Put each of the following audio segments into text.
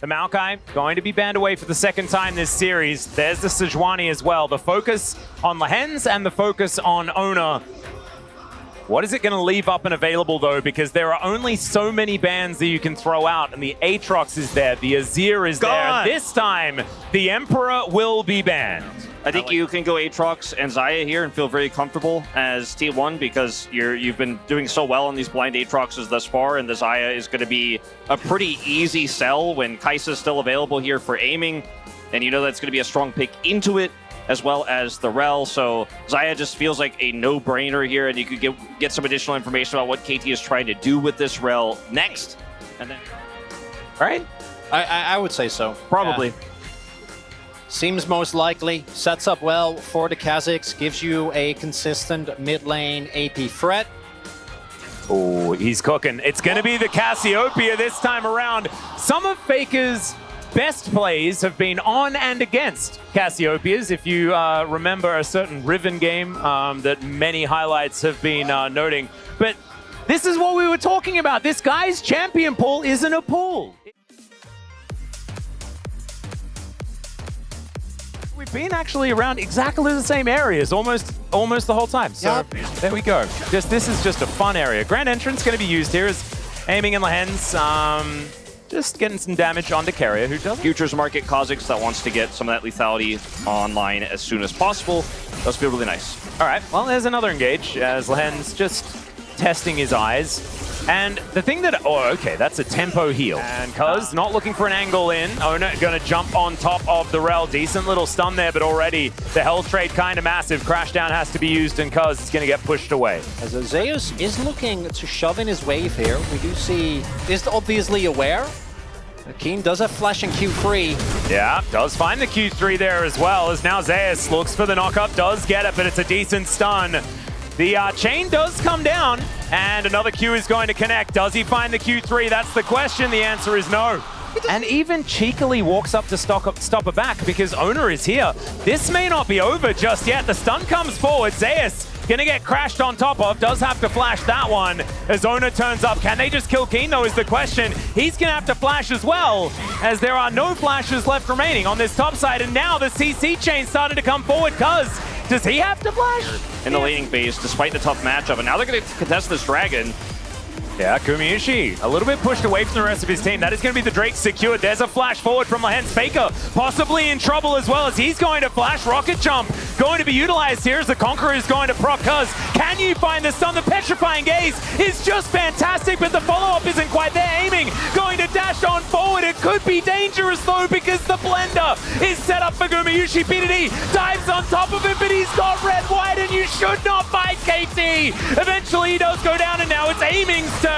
The Maokai going to be banned away for the second time this series. There's the Sejuani as well. The focus on Lehens and the focus on Oner. What is it going to leave up and available, though? Because there are only so many bans that you can throw out, and the Aatrox is there, the Azir is there. This time, the Emperor will be banned. I think you can go Aatrox and Xayah here and feel very comfortable as T1 because you've been doing so well on these blind Aatroxes thus far, and the Xayah is going to be a pretty easy sell when Kai'Sa is still available here for aiming, and you know that's going to be a strong pick into it, as well as the Rel. So Xayah just feels like a no-brainer here, and you could get some additional information about what KT is trying to do with this Rel next. And then, right? I would say so. Probably. Yeah. Seems most likely. Sets up well for the Kazakhs. Gives you a consistent mid lane AP threat. Oh, he's cooking. It's going to be the Cassiopeia this time around. Some of Faker's best plays have been on and against Cassiopeias. If you remember a certain Riven game that many highlights have been noting. But this is what we were talking about. This guy's champion pool isn't a pool. We've been actually around exactly the same areas almost the whole time. So there we go. This is just a fun area. Grand Entrance going to be used here as aiming in Lehens. Just getting some damage onto Keria, who does Futures market Kazakhs that wants to get some of that lethality online as soon as possible. Does feel really nice. All right, well, there's another engage as Lehens just testing his eyes. And the thing that, oh, okay, that's a tempo heal. And Cuz not looking for an angle in. Oner gonna jump on top of the Rel. Decent little stun there, but already the health trade kind of massive. Crashdown has to be used, and Cuz is gonna get pushed away. As Zeus is looking to shove in his wave here, we do see, is obviously aware. Keen does have flash in Q3. Yeah, does find the Q3 there as well, as now Zeus looks for the knockup, does get it, but it's a decent stun. The chain does come down, and another Q is going to connect. Does he find the Q3? That's the question. The answer is no. And even cheekily walks up to stop her back because Oner is here. This may not be over just yet. The stun comes forward. Zeus gonna get crashed on top of. Does have to flash that one as Oner turns up. Can they just kill Keen, though, is the question. He's gonna have to flash as well, as there are no flashes left remaining on this top side. And now the CC chain started to come forward. Does he have to flash? In the laning phase, despite the tough matchup. And now they're going to contest this dragon. Yeah, Gumayusi a little bit pushed away from the rest of his team. That is going to be the Drake secured. There's a flash forward from Lehens. Faker possibly in trouble as well, as he's going to flash. Rocket jump going to be utilized here as the Conqueror is going to proc Cuz. Can you find the stun? The Petrifying Gaze is just fantastic, but the follow-up isn't quite there. Aiming, going to dash on forward. It could be dangerous though, because the blender is set up for Gumayusi. BDD dives on top of him, but he's got red, white, and you should not fight KT. Eventually he does go down, and now it's Aiming's turn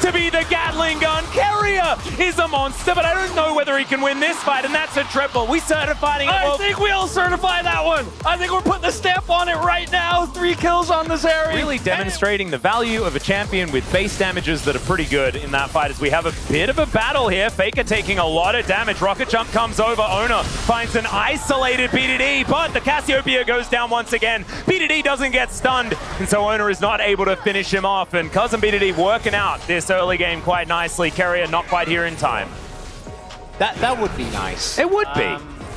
to be the Gatling gun. Keria is a monster, but I don't know whether he can win this fight, and that's a triple. We certifying it. I think we'll certify that one. I think we're putting the stamp on it right now. 3 kills on this area. Really demonstrating the value of a champion with base damages that are pretty good in that fight, as we have a bit of a battle here. Faker taking a lot of damage. Rocket jump comes over. Oner finds an isolated BDD, but the Cassiopeia goes down once again. BDD doesn't get stunned, and so Oner is not able to finish him off, and Cuz and BDD working out this early game quite nicely. Keria not quite here in time. That would be nice. It would be.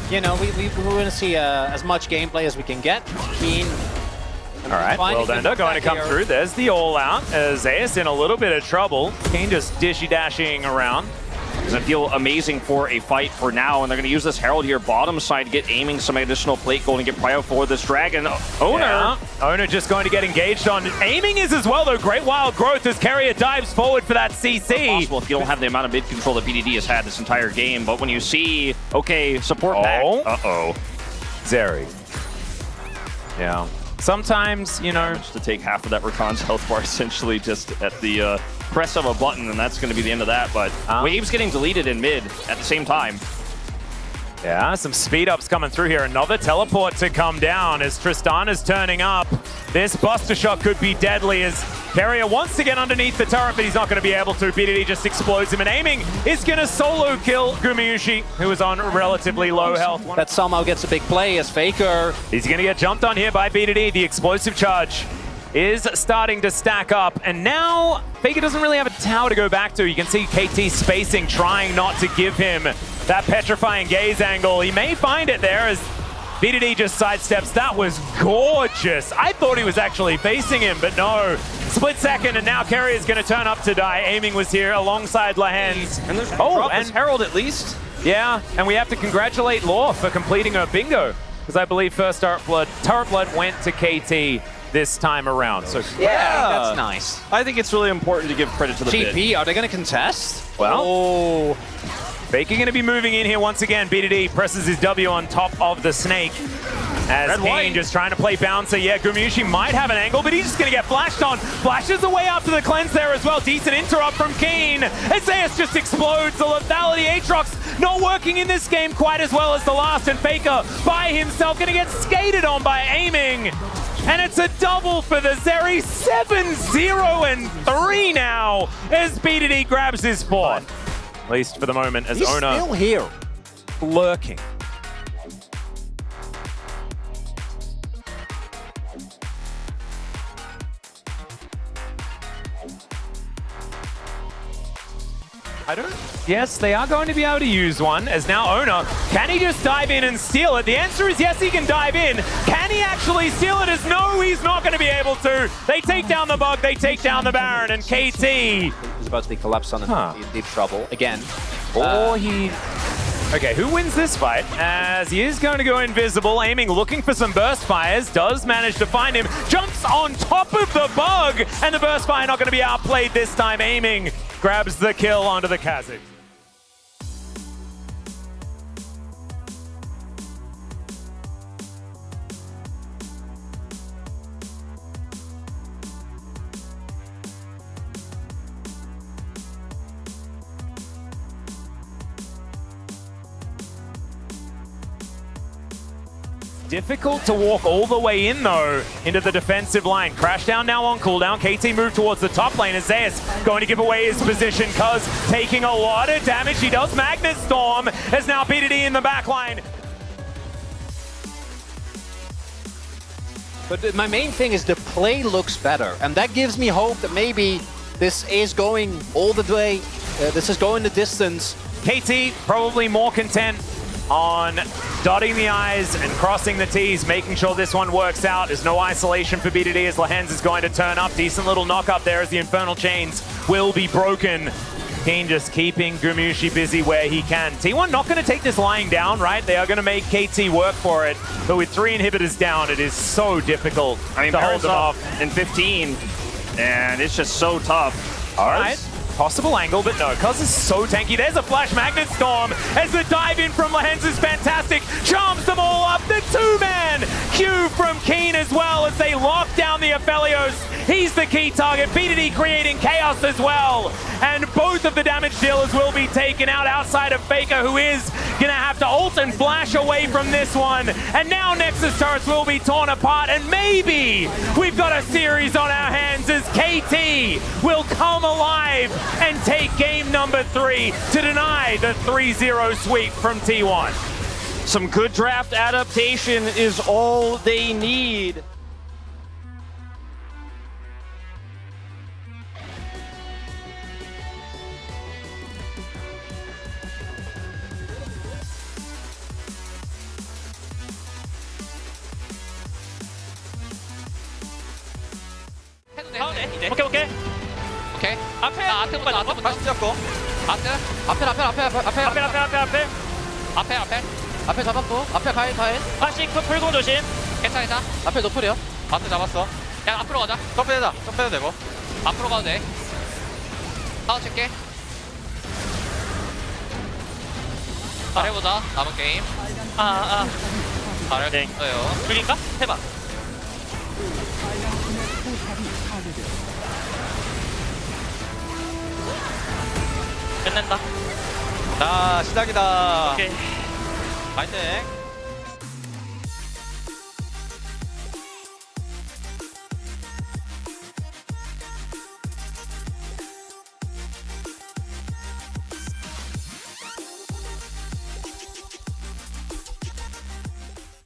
You know, we want to see as much gameplay as we can get. Keen. All right, Worldender going to come through. There's the all-out. Zeus in a little bit of trouble. Keen just dishy-dashing around. Doesn't feel amazing for a fight for now, and they're going to use this Herald here bottom side to get aiming some additional plate gold and get prio for this dragon. Oner. Yeah. Oner just going to get engaged on. Aiming is as well, though. Great wild growth as Keria dives forward for that CC. Possible if you don't have the amount of mid control that BDD has had this entire game, but when you see, okay, support back. Uh-oh. Zeri. Yeah. Sometimes, you know, to take half of that Rakan's health bar essentially just at the press of a button, and that's going to be the end of that. But waves getting deleted in mid at the same time. Yeah, some speed ups coming through here. Another teleport to come down as Tristan is turning up. This Buster Shot could be deadly as Keria wants to get underneath the turret, but he's not going to be able to. BDD just explodes him, and Aiming is going to solo kill Gumayusi, who is on relatively low health. That somehow gets a big play as Faker. He's going to get jumped on here by BDD. The explosive charge is starting to stack up, and now Faker doesn't really have a tower to go back to. You can see KT spacing, trying not to give him that petrifying gaze angle. He may find it there as BDD just sidesteps. That was gorgeous. I thought he was actually facing him, but no. Split second, and now Kerry is going to turn up to die. Aiming was here alongside Lahens. And there's and Herald at least. Yeah, and we have to congratulate Law for completing her bingo, because I believe first turret blood went to KT this time around. So Yeah, that's nice. I think it's really important to give credit to the GP, bid. are they going to contest? Well, Oh. Faker going to be moving in here once again. BDD presses his W on top of the snake. As Kane just trying to play bouncer. Yeah, Gumushi might have an angle, but he's just going to get flashed on. Flashes away after the cleanse there as well. Decent interrupt from Keen. Zeus just explodes. The lethality Aatrox not working in this game quite as well as the last. And Faker by himself going to get skated on by aiming. And it's a double for the Zeri. 7-0-3 now as BDD grabs his fourth. At least for the moment, as He's Ona still here. lurking. Yes, they are going to be able to use one, as now Ona, can he just dive in and steal it? The answer is yes, he can dive in. Can he actually steal it? As no, he's not going to be able to. They take down the bug, they take down the Baron, and KT. He's about to be collapsed on and in deep trouble again. Or he... Okay, who wins this fight? As he is going to go invisible, aiming, looking for some burst fires, does manage to find him, jumps on top of the bug, and the burst fire not going to be outplayed this time. Aiming grabs the kill onto the Kha'Zix. Difficult to walk all the way in, though, into the defensive line. Crashdown now on cooldown. KT move towards the top lane. Zeus going to give away his position, Cuz taking a lot of damage. He does Magnet Storm, as now BDD in the back line. But my main thing is the play looks better, and that gives me hope that maybe this is going all the way, this is going the distance. KT probably more content on dotting the I's and crossing the T's, making sure this one works out. There's no isolation for BDD as Lahens is going to turn up. Decent little knock up there as the Infernal Chains will be broken. Keen just keeping Gumushi busy where he can. T1 not going to take this lying down, right? They are going to make KT work for it. But with 3 inhibitors down, it is so difficult to hold them off. In 15, and it's just so tough. All right. Possible angle, but no. Cuz is so tanky. There's a Flash Magnet Storm as the dive in from Lahens is fantastic. Charms them all up. The 2-man Q from Keen as well as they lock down the Aphelios. He's the key target. BDD creating chaos as well. And both of the damage dealers will be taken out outside of Faker, who is going to have to ult and flash away from this one. And now Nexus turrets will be torn apart. And maybe we've got a series on our hands as KT will come alive and take game number 3 to deny the 3-0 sweep from T1. Some good draft adaptation is all they need. 오케이. 앞에 나 아트부터 다시 잡고 앞에 앞에 잡았고 앞에 가인 다시 풀고 조심. 괜찮아. 앞에 노플이요 앞에 잡았어. 야 앞으로 가자. 점프해도 되고 앞으로 가도 돼. 다운 칠게. 잘해보자. 남은 게임. 잘했어요. 불릴까? 해봐. 끝낸다. 자 시작이다 오케이. 파이팅